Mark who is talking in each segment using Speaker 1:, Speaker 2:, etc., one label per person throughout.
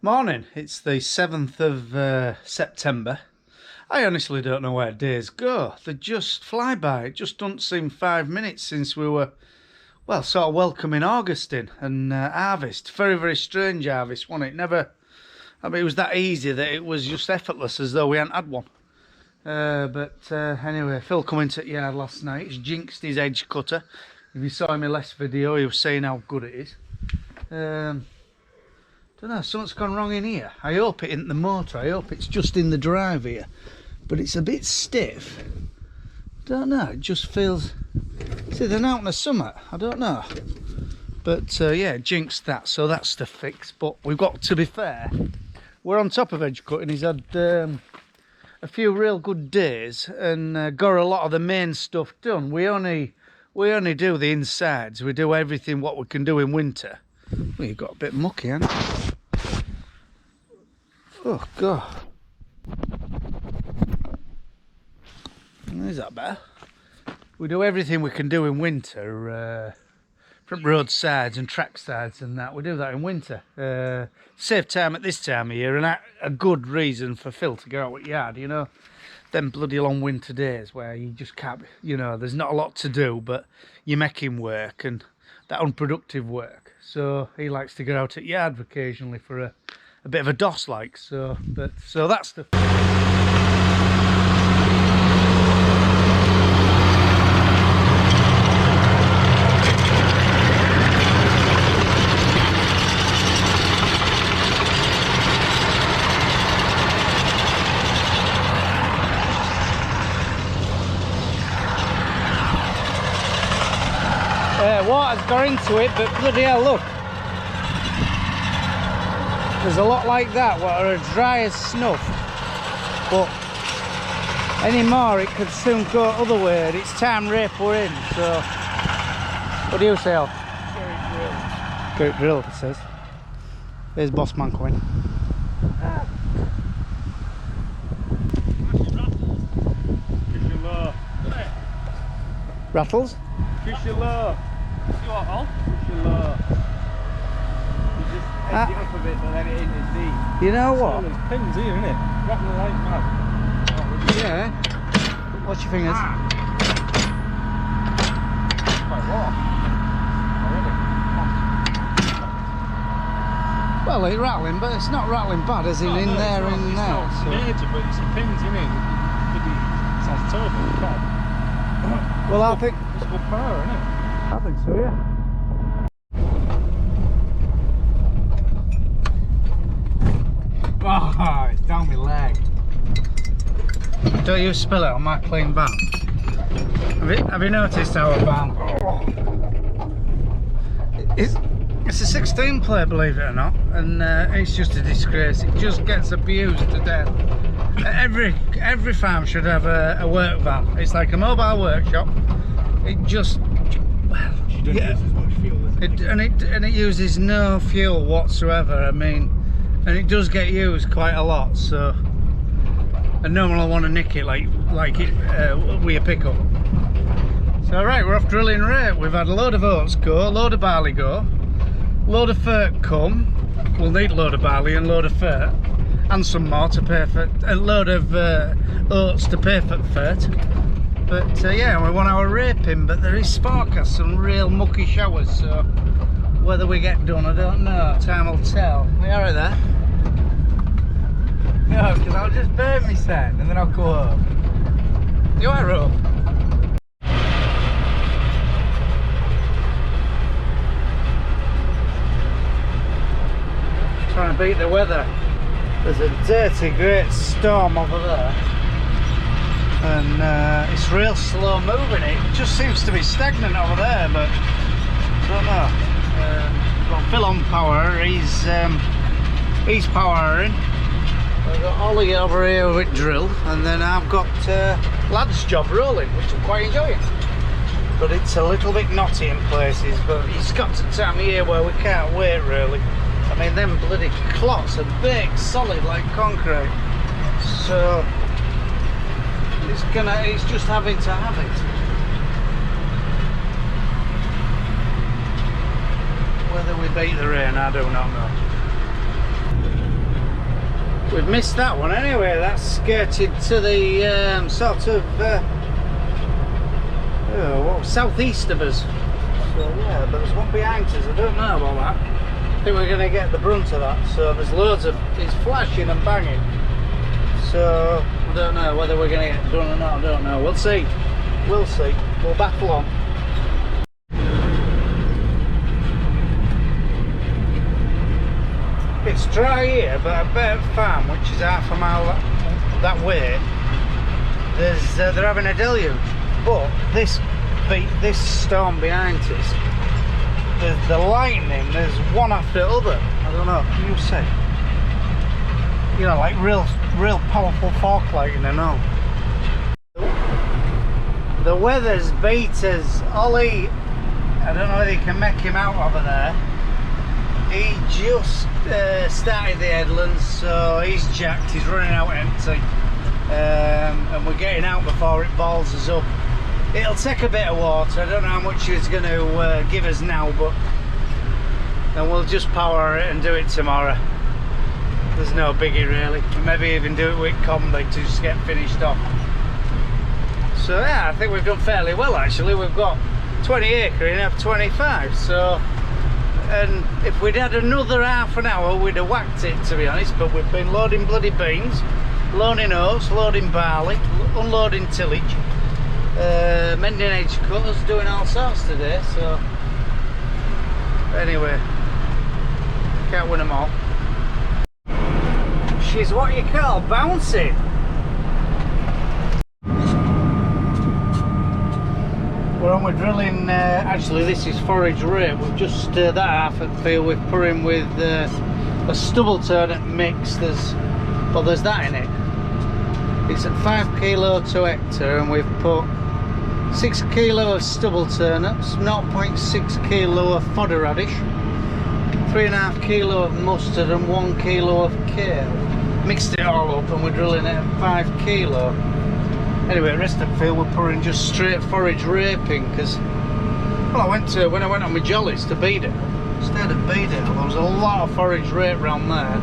Speaker 1: Morning, it's the 7th of September. I honestly don't know where days go. They just fly by. It just don't seem 5 minutes since we were, well, sort of welcoming August in and harvest. Very, very strange harvest, wasn't it? Never, I mean, it was that easy that it was just effortless as though we hadn't had one. Anyway, Phil come into the yard last night. He's jinxed his edge cutter. If you saw my last video, he was saying how good it is. Don't know, something's gone wrong in here. I hope it isn't the motor. I hope it's just in the drive here. But it's a bit stiff. Don't know, it just feels... It's either out in the summer, I don't know. But yeah, jinxed that, so that's the fix. But we've got to be fair. We're on top of edge cutting. He's had a few real good days and got a lot of the main stuff done. We only do the insides. We do everything what we can do in winter. Well, you've got a bit mucky, haven't you? Oh, God. Is that better? We do everything we can do in winter, from roadsides and track sides and that. We do that in winter. Save time at this time of year, and a good reason for Phil to go out with yard, you know. Them bloody long winter days where you just can't, you know, there's not a lot to do, but you're making work and that unproductive work. So he likes to go out at yard occasionally for a bit of a doss like. So that's the... Water's got into it, but bloody hell, look. There's a lot like that, what are as dry as snuff. But anymore, it could soon go other way, and it's time rape we're in, so... What do you say, Al? Get it drilled, it says. There's boss man coming. Rattles?
Speaker 2: Push your low. You want all? Push your low. You just edge it up a bit, but then it isn't as deep.
Speaker 1: You know what?
Speaker 2: There's pins here, isn't it? Rattling like mad.
Speaker 1: Yeah. Watch your fingers.
Speaker 2: Quite warm. Already.
Speaker 1: Well, it's rattling, but it's not rattling bad, as in there, in there.
Speaker 2: It's not major, but it's the pins, isn't it? Maybe it sounds terrible, it can.
Speaker 1: Well, I think...
Speaker 2: It's good power, isn't it?
Speaker 1: I think so, yeah. Oh, it's down my leg. Don't you spill it on my clean van. Have you noticed our van? It's a 16 plate, believe it or not, and it's just a disgrace. It just gets abused to death. Every farm should have a work van. It's like a mobile workshop. It just... Well,
Speaker 2: yeah. Use as much fuel as
Speaker 1: and it uses no fuel whatsoever. I mean, and it does get used quite a lot. So, and no one will want to nick it like it with a pickup. So right, we're off drilling rate. We've had a load of oats go, a load of barley go, load of fert come. We'll need a load of barley and a load of fert, and some more to pay for a load of oats to pay for fert. But yeah, we want our raping, but there is forecast some real mucky showers, so whether we get done, I don't know. Time will tell. Are you alright there? No, because I'll just burn me set and then I'll go home. You alright, Rob? Trying to beat the weather. There's a dirty great storm over there. And it's real slow moving. It just seems to be stagnant over there, but I don't know. We've got Phil on power. He's powering. I've got Ollie over here with drill, and then I've got lad's job rolling, which I'm quite enjoying. But it's a little bit knotty in places. But it's got to the time of year where we can't wait really. I mean, them bloody clots are baked solid like concrete. So. It's just having to have it. Whether we beat the rain, I do not know. we've missed that one anyway. That's skirted to the sort of southeast of us. So yeah, but there's one behind us. I don't know about that. I think we're going to get the brunt of that. So there's loads of, it's flashing and banging. So I don't know whether we're going to get done or not. I don't know. We'll see. We'll see. We'll battle on. It's dry here, but at Burton Farm, which is half a mile that way, they're having a deluge. But this storm behind us, the lightning, there's one after the other. I don't know, can you see? You know, like real powerful fork lightning and all. The weather's beat us. Ollie, I don't know whether you can make him out over there. He just started the headlands, so he's jacked, he's running out empty. And we're getting out before it balls us up. It'll take a bit of water. I don't know how much it's going to give us now, but then we'll just power it and do it tomorrow. There's no biggie really. Maybe even do it with combi to just get finished off. So yeah, I think we've done fairly well actually. We've got 20 acre in of 25, so, and if we'd had another half an hour we'd have whacked it, to be honest. But we've been loading bloody beans, loading oats, loading barley, unloading tillage, mending edge cutters, doing all sorts today. So anyway, can't win them all. She's what you call bouncing. We're drilling, actually this is forage rape. We've just that half of the field we've put in with a stubble turnip mix. There's that in it. It's at 5 kilo to hectare, and we've put 6 kilo of stubble turnips, 0.6 kilo of fodder radish, 3.5 kilo of mustard and 1 kilo of kale. Mixed it all up and we're drilling it at 5 kilo. Anyway, the rest of the field we're pouring just straight forage raping, because well, when I went on my jollies to Beedale, stayed at Beedale, there was a lot of forage rape around there.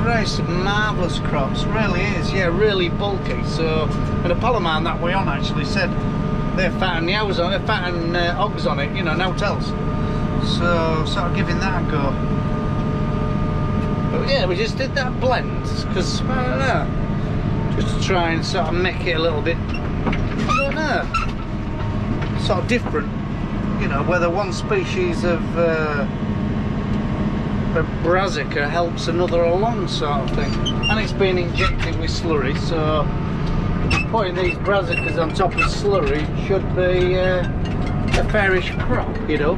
Speaker 1: Christ, marvellous crops, really is, yeah, really bulky. So, and a Palomar that way on actually said they're fatting the hours on, they're fatting hogs on it, you know, no tells. So sort of giving that a go. But yeah, we just did that blend because I don't know, just to try and sort of make it a little bit, I don't know, sort of different, you know, whether one species of brassica helps another along, sort of thing. And it's been injected with slurry, so putting these brassicas on top of slurry should be a fairish crop, you know.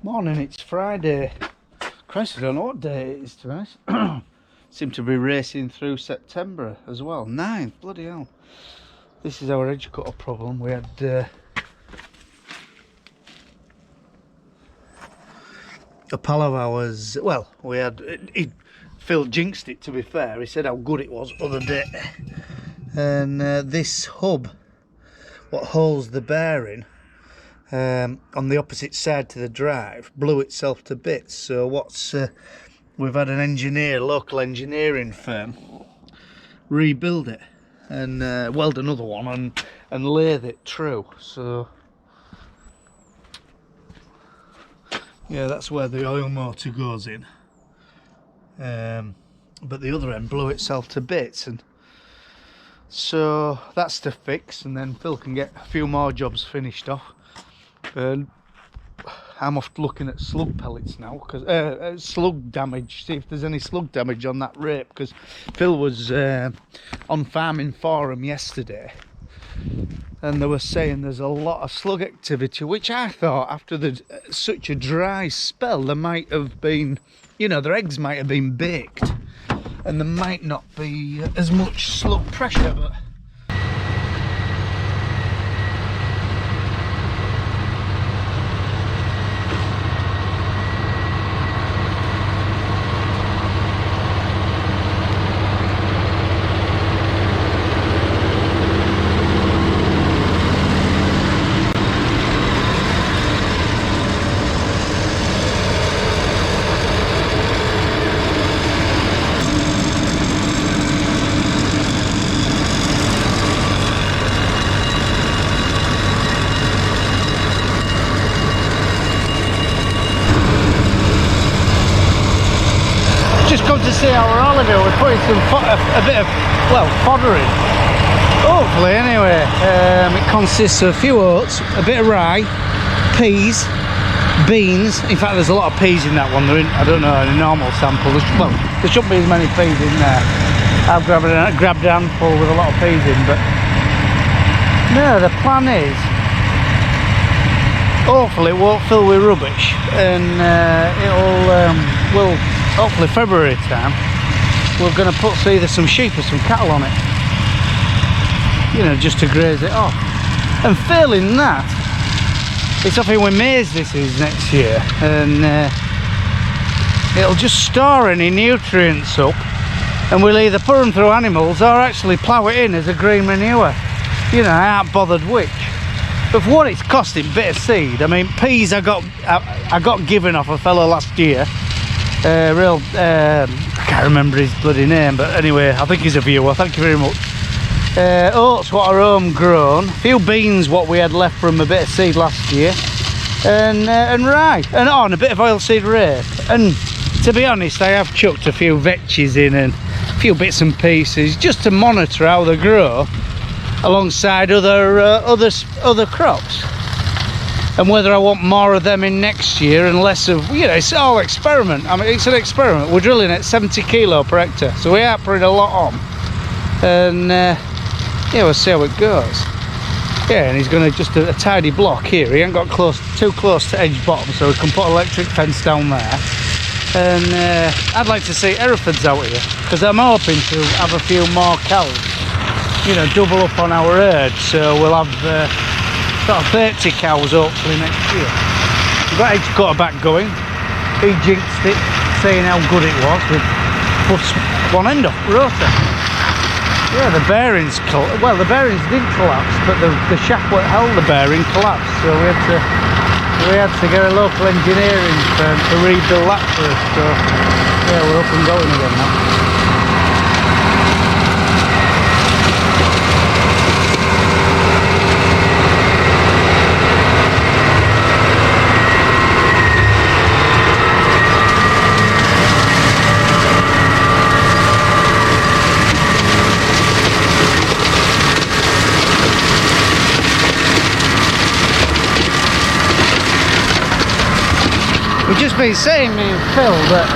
Speaker 1: Morning, it's Friday. Christ, I don't know what day it is, to be honest. Seem to be racing through September as well. 9th, bloody hell. This is our edge cutter problem. We had a pal of ours, well, we had, Phil jinxed it, to be fair. He said how good it was other day. And this hub, what holds the bearing, on the opposite side to the drive, blew itself to bits. So what's we've had an engineer, local engineering firm, rebuild it and weld another one and lathe it true. So yeah, that's where the oil motor goes in. But the other end blew itself to bits, and so that's to fix, and then Phil can get a few more jobs finished off. And I'm off looking at slug pellets now, because slug damage, see if there's any slug damage on that rape, because Phil was on Farming Forum yesterday and they were saying there's a lot of slug activity, which I thought after such a dry spell there might have been, you know, their eggs might have been baked and there might not be as much slug pressure, but just come to see our olive oil. We're putting some a bit of, well, fodder in. Hopefully, anyway. It consists of a few oats, a bit of rye, peas, beans. In fact, there's a lot of peas in that one. They're in, I don't know, in a normal sample. Well, there shouldn't be as many peas in there. I've grabbed a handful with a lot of peas in, but no, the plan is hopefully it won't fill with rubbish, and well, hopefully February time we're going to put either some sheep or some cattle on it, you know, just to graze it off. And failing that, it's up in with maize this is next year, and it'll just store any nutrients up, and we'll either put them through animals or actually plough it in as a green manure. You know, I ain't bothered which. But for what it's costing, bit of seed. I mean, peas I got given off a fellow last year. I can't remember his bloody name, but anyway, I think he's a viewer. Thank you very much. Oats, what are homegrown. A few beans, what we had left from a bit of seed last year, and rye, and a bit of oilseed rape. And to be honest, I have chucked a few vetches in and a few bits and pieces just to monitor how they grow alongside other crops, and whether I want more of them in next year and less of, you know, it's all experiment. I mean, it's an experiment. We're drilling at 70 kilo per hectare, so we are putting a lot on, and yeah, we'll see how it goes. Yeah, and he's going to just a tidy block here. He ain't got too close to edge bottom, so we can put an electric fence down there. And I'd like to see Herefords out here, because I'm hoping to have a few more cows, you know, double up on our herd, so we'll have sort of 30 cows hopefully next year. We've got edge quarterback going. He jinxed it, saying how good it was with one end off rotor. Yeah, the bearings the bearings did collapse, but the shaft what held the bearing collapsed, so we had to get a local engineering firm to rebuild that for us. So yeah, we're up and going again now. We've just been saying, me and Phil, that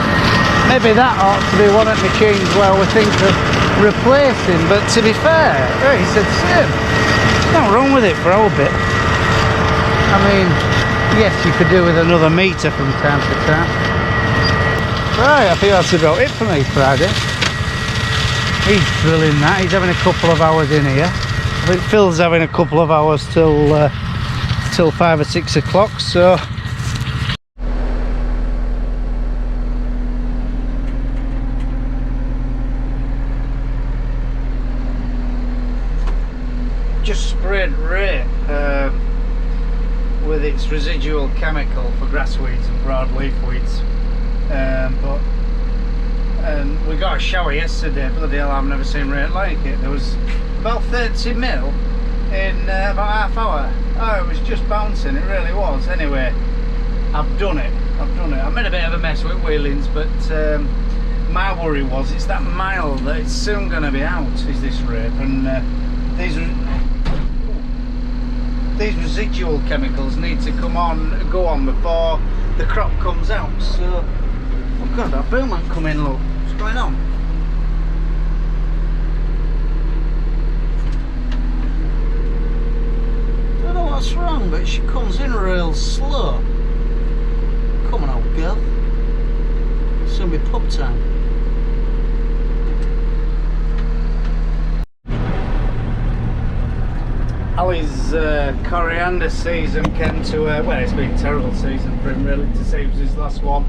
Speaker 1: maybe that ought to be one of the machines where we think of replacing, but to be fair, he said same. Nothing wrong with it for our bit. I mean, yes, you could do with another meter from time to time. Right, I think that's about it for me Friday. He's drilling that, he's having a couple of hours in here. I think Phil's having a couple of hours till 5 or 6 o'clock, so just sprayed rape with its residual chemical for grass weeds and broadleaf weeds, but we got a shower yesterday. Bloody hell, I've never seen rain like it. There was about 30 mil in about half hour. Oh, it was just bouncing, it really was. Anyway, I've done it. I made a bit of a mess with wheelings, but my worry was it's that mile that it's soon going to be out, is this rape, and these residual chemicals need to go on before the crop comes out. So, oh god, that bowman come in, look, what's going on? Don't know what's wrong, but she comes in real slow. Come on, old girl, it's gonna be pub time. Ali's coriander season came to well, it's been a terrible season for him really, to say it was his last one.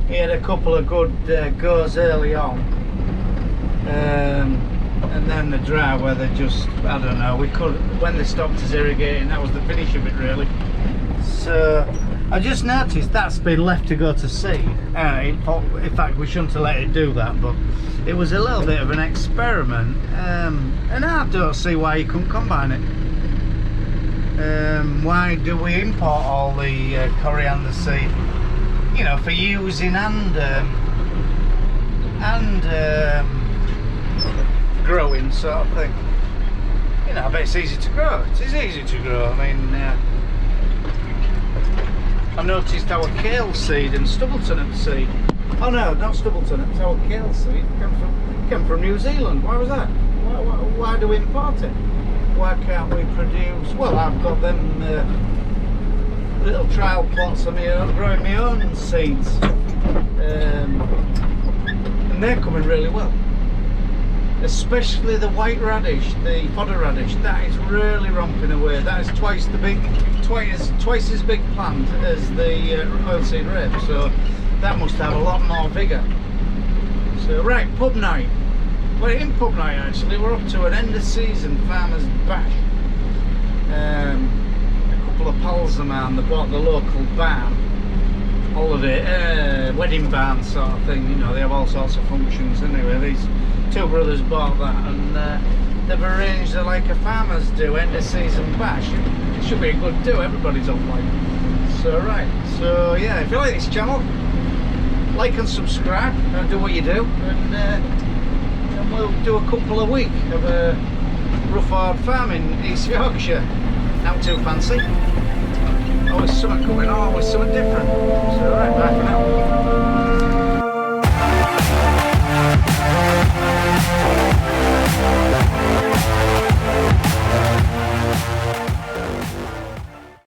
Speaker 1: He had a couple of good goes early on, and then the dry weather just, I don't know, when they stopped us irrigating, that was the finish of it really. So I just noticed that's been left to go to seed. In fact, we shouldn't have let it do that, but it was a little bit of an experiment, and I don't see why you couldn't combine it. Why do we import all the coriander seed, you know, for using and and growing sort of thing. You know, but it's easy to grow. It is easy to grow. I mean, I've noticed our kale seed and stubble turnip seed. Oh no, not stubble turnips. Our kale seed came from New Zealand. Why was that? Why do we import it? Why can't we produce? Well, I've got them little trial plots of me growing my own seeds, and they're coming really well. Especially the white radish, the fodder radish, that is really romping away. That is twice as big plant as the oilseed rape, so that must have a lot more vigour. So right, pub night. Well, in pub night actually, we're up to an end of season farmer's bash. A couple of pals of mine, they bought the local barn, holiday, wedding barn sort of thing, you know, they have all sorts of functions anyway. These two brothers bought that, and they've arranged it like a farmers do, end of season bash. It should be a good do, everybody's up like. So right, so yeah, if you like this channel, like and subscribe, and do what you do, and we'll do a couple a week of a rough hard farm in East Yorkshire. Not too fancy. Always something coming on, always something different. So right, bye for now.